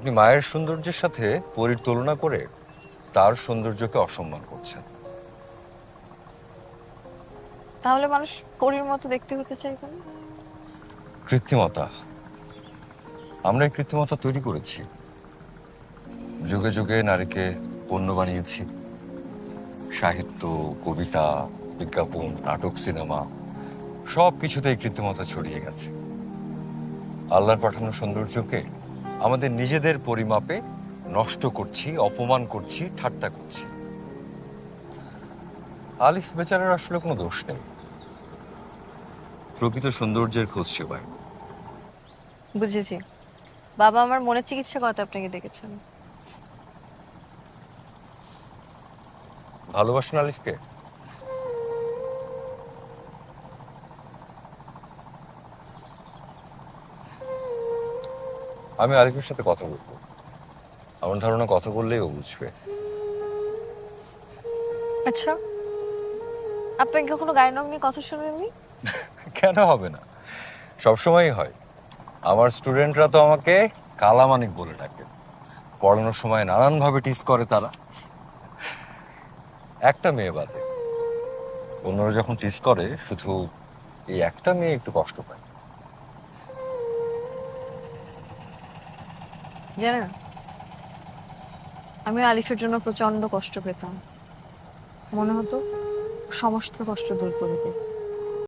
আপনি মায়ের সৌন্দর্যের সাথে পরীর তুলনা করে তার সৌন্দর্যকে অসম্মান করছেন। তাহলে মানুষ পরীর মতো দেখতে হতে চাই কেন? কৃত্রিমতা, আমরা এই কৃত্রিমতা তৈরি করেছি। যুগে যুগে নারীকে পণ্য বানিয়েছি। সাহিত্য, কবিতা, বিজ্ঞাপন, নাটক, সিনেমা সব কিছুতেই কৃত্রিমতা ছড়িয়ে গেছে। আল্লাহর পাঠানো সৌন্দর্যকে আমাদের নিজেদের পরিমাপে নষ্ট করছি, অপমান করছি, ঠাট্টা করছি। আলিফ বেচারার আসলে কোনো দোষ নেই, প্রকৃত সৌন্দর্যের খোঁজ সে পায়। বুঝেছি। বাবা আমার মনের চিকিৎসা করাতে আপনাকে ডেকেছেন। ভালোবাসেন আলিফকে? আমি আলিফের সাথে কথা বলবো। আমার ধারণা কথা বললেই ও বুঝবে। আচ্ছা, আপনাকে কখনো গায়ের রং নিয়ে কথা শুনেননি? কেন হবে না, সবসময়ই হয়। আমার স্টুডেন্টরা তো আমাকে কালামানিক বলে ডাকে। পড়ানোর সময় নানানভাবে টিজ করে তারা। একটা মেয়ে বাদে অন্যরা যখন টিজ করে, শুধু এই একটা মেয়ে একটু কষ্ট পায়। জানেন, আমি আলিফের জন্য প্রচন্ড কষ্ট পেতাম। মনে হতো সমস্ত কষ্ট দূর করে দিই।